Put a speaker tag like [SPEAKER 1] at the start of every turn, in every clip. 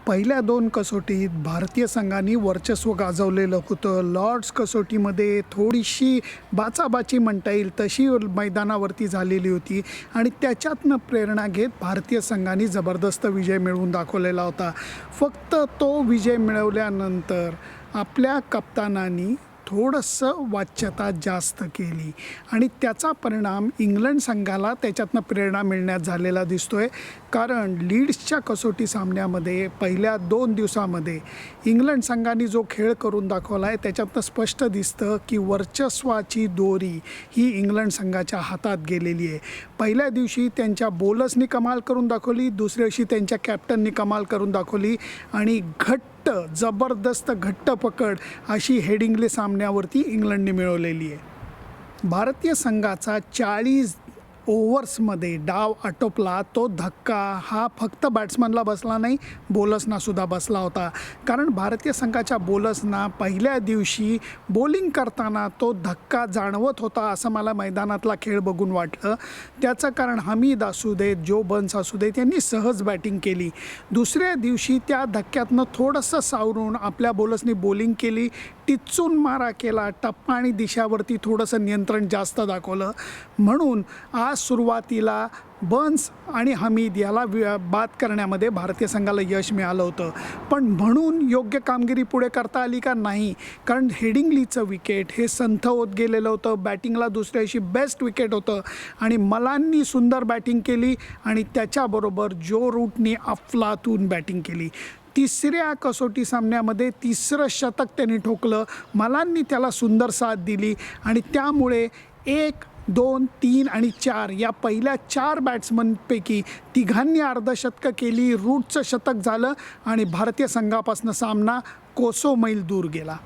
[SPEAKER 1] पहिल्या 2 कसोटीत भारतीय संघाने वर्चस्व गाजवलेलं होतं. लॉर्ड्स कसोटीमध्ये थोडीशी बाचाबाची म्हणता येईल तशी मैदानावरती झालेली होती आणि त्याच्यातनं प्रेरणा घेत भारतीय संघाने जबरदस्त विजय मिळवून दाखवलेला होता. फक्त तो विजय मिळवल्यानंतर आपल्या कप्तानांनी थोडंसं वाच्यता जास्त केली आणि त्याचा परिणाम इंग्लंड संघाला त्याच्यातनं प्रेरणा मिळण्यात झालेला दिसतोय. कारण लीड्सच्या कसोटी सामन्यामध्ये पहिल्या 2 दिवसामध्ये इंग्लंड संघाने जो खेळ करून दाखवला आहे त्याच्यातनं स्पष्ट दिसतं की वर्चस्वाची दोरी ही इंग्लंड संघाच्या हातात गेलेली आहे. पहिल्या दिवशी त्यांच्या बॉलर्सनी कमाल करून दाखवली, दुसऱ्या दिवशी त्यांच्या कॅप्टननी कमाल करून दाखवली आणि जबरदस्त घट्ट पकड अशी हेडिंग्ले सामन्यावरती इंग्लंडने मिळवलेली आहे. भारतीय संघाचा 40 ओव्हर्समध्ये डाव आटोपला. तो धक्का हा फक्त बॅट्समनला बसला नाही, बॉलर्सना सुद्धा बसला होता. कारण भारतीय संघाच्या बॉलर्सना पहिल्या दिवशी बॉलिंग करताना तो धक्का जाणवत होता असं मला मैदानातला खेळ बघून वाटलं. त्याचं कारण हमीद असू देत, जो बर्न्स असू देत यांनी सहज बॅटिंग केली. दुसऱ्या दिवशी त्या धक्क्यातनं थोडंसं सावरून आपल्या बॉलर्सनी बॉलिंग केली, टिच्चून मारा केला, टप्पा आणि दिशावरती थोडंसं नियंत्रण जास्त दाखवलं. म्हणून आज सुरुवातीला बर्न्स आणि हमीद याला बाद करण्यामध्ये भारतीय संघाला यश मिळालं होतं. पण म्हणून योग्य कामगिरी पुढे करता आली का? नाही. कारण हेडिंग्लीचं विकेट हे संथ होत गेलेलं होतं. बॅटिंगला दुसऱ्या दिवशी बेस्ट विकेट होतं आणि मलांनी सुंदर बॅटिंग केली आणि त्याच्याबरोबर जो रूटनी अफलातून बॅटिंग केली. तिसऱ्या कसोटी सामन्यामध्ये 3रं शतक त्यांनी ठोकलं. मलांनी त्याला सुंदर साथ दिली आणि त्यामुळे 1, 2, 3 आणि 4 या पहिल्या 4 बॅट्समनपैकी तिघांनी अर्धशतकं केली. रूटचं शतक झालं आणि भारतीय संघापासून सामना कोसो मैल दूर गेला.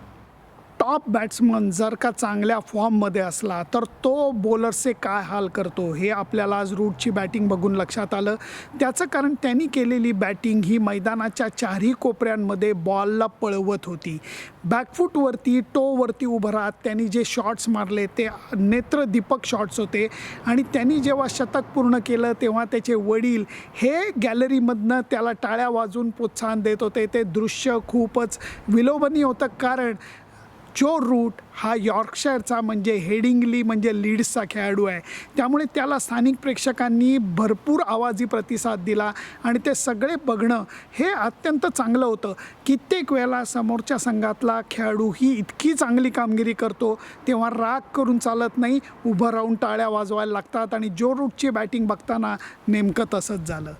[SPEAKER 1] टॉप बॅट्समन जर का चांगल्या फॉर्ममध्ये असला तर तो बॉलर्सचे काय हाल करतो हे आपल्याला आज रूटची बॅटिंग बघून लक्षात आलं. त्याचं कारण त्यांनी केलेली बॅटिंग ही मैदानाच्या 4ही कोपऱ्यांमध्ये बॉलला पळवत होती. बॅकफूटवरती टोवरती उभं राहत त्यांनी जे शॉट्स मारले ते नेत्रदीपक शॉट्स होते आणि त्यांनी जेव्हा शतक पूर्ण केलं तेव्हा त्याचे वडील हे गॅलरीमधनं त्याला टाळ्या वाजवून प्रोत्साहन देत होते. ते दृश्य खूपच विलोभनीय होतं. कारण जो रूट हा यॉर्कशायरचा म्हणजे हेडिंग्ली म्हणजे लीड्सचा खेळाडू आहे, त्यामुळे त्याला स्थानिक प्रेक्षकांनी भरपूर आवाजी प्रतिसाद दिला आणि ते सगळे बघणं हे अत्यंत चांगलं होतं. कित्येक वेळेला समोरच्या संघातला खेळाडू ही इतकी चांगली कामगिरी करतो तेव्हा राग करून चालत नाही, उभं राहून टाळ्या वाजवायला लागतात आणि जो रूटची बॅटिंग बघताना नेमकं तसंच झालं.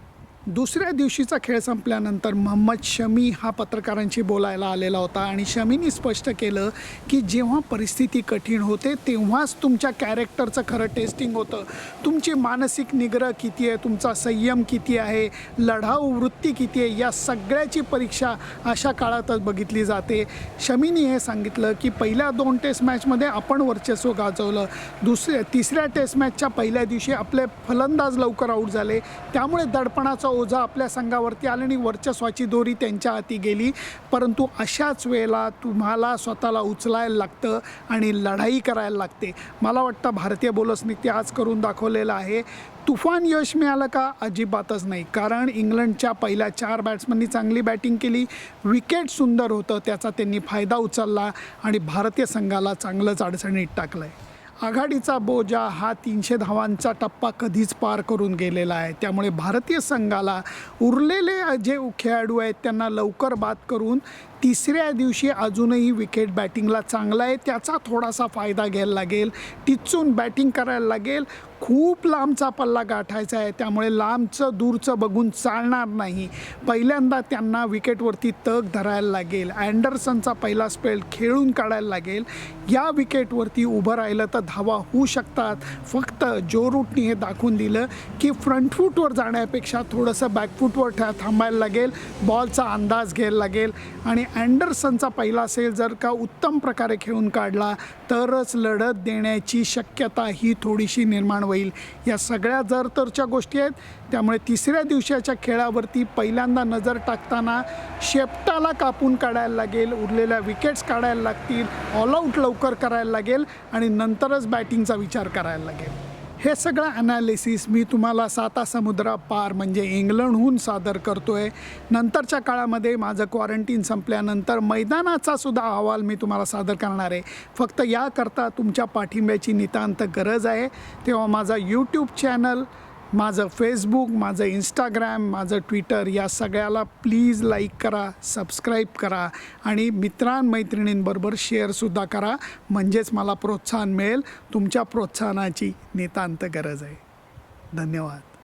[SPEAKER 1] दुसऱ्या दिवशीचा खेळ संपल्यानंतर मोहम्मद शमी हा पत्रकारांशी बोलायला आलेला होता आणि शमीनी स्पष्ट केलं की जेव्हा परिस्थिती कठीण होते तेव्हाच तुमच्या कॅरेक्टरचं खरं टेस्टिंग होतं. तुमची मानसिक निग्रह किती आहे, तुमचा संयम किती आहे, लढाऊ वृत्ती किती आहे, या सगळ्याची परीक्षा अशा काळातच बघितली जाते. शमीनी हे सांगितलं की पहिल्या 2 टेस्ट मॅचमध्ये आपण वर्चस्व गाजवलं. तिसऱ्या टेस्ट मॅचच्या पहिल्या दिवशी आपले फलंदाज लवकर आऊट झाले, त्यामुळे दडपणाचा ओझा आपल्या संघावरती आलं आणि वर्चस्वाची दोरी त्यांच्या हाती गेली. परंतु अशाच वेळेला तुम्हाला स्वतःला उचलायला लागतं आणि लढाई करायला लागते. मला वाटतं भारतीय बॉलर्सनी ते आज करून दाखवलेलं आहे. तुफान यश मिळालं का? अजिबातच नाही. कारण इंग्लंडच्या पहिल्या 4 बॅट्समननी चांगली बॅटिंग केली, विकेट सुंदर होतं, त्याचा त्यांनी फायदा उचलला आणि भारतीय संघाला चांगलंच अडचणीत टाकलं आहे. आघाडीचा बोजा हा 300 धावांचा टप्पा कधीच पार करून गेलेला आहे. त्यामुळे भारतीय संघाला उरलेले जे खेळाडू आहेत त्यांना लवकर बाद करून तिसऱ्या दिवशी अजूनही विकेट बॅटिंगला चांगला आहे त्याचा थोडासा फायदा घ्यायला लागेल. टिच्चून बॅटिंग करायला लागेल. खूप लांबचा पल्ला गाठायचा आहे, त्यामुळे लांबचं दूरचं बघून चालणार नाही. पहिल्यांदा त्यांना विकेटवरती तग धरायला लागेल. अँडरसनचा पहिला स्पेल खेळून काढायला लागेल. या विकेटवरती उभं राहिलं तर धावा होऊ शकतात. फक्त जो रूटनी हे दाखवून दिलं की फ्रंट फूटवर जाण्यापेक्षा थोडंसं बॅकफूटवर थांबायला लागेल, बॉलचा अंदाज घ्यायला लागेल आणि अँडरसनचा पहिला सेल जर का उत्तम प्रकारे खेळून काढला तरच लढत देण्याची शक्यता ही थोडीशी निर्माण होईल. या सगळ्या जरतरच्या गोष्टी आहेत. त्यामुळे तिसऱ्या दिवसाच्या खेळावरती पहिल्यांदा नजर टाकताना शेपटाला कापून काढायला लागेल, उरलेल्या विकेट्स काढायला लागतील, ऑल आऊट लवकर करायला लागेल आणि नंतरच बॅटिंगचा विचार करायला लागेल. हे सगळं ॲनालिसिस मी तुम्हाला सातासमुद्रापार म्हणजे इंग्लंडहून सादर करतो आहे. नंतरच्या काळामध्ये माझं क्वारंटीन संपल्यानंतर मैदानाचा सुद्धा अहवाल मी तुम्हाला सादर करणार आहे. फक्त याकरता तुमच्या पाठिंब्याची नितांत गरज आहे. तेव्हा माझा यूट्यूब चॅनल, माझं फेसबुक, माझं इंस्टाग्राम, माझं ट्विटर या सगळ्याला प्लीज लाईक करा, सबस्क्राईब करा आणि मित्रांमैत्रिणींबरोबर शेअरसुद्धा करा. म्हणजेच मला प्रोत्साहन मिळेल. तुमच्या प्रोत्साहनाची नितांत गरज आहे. धन्यवाद.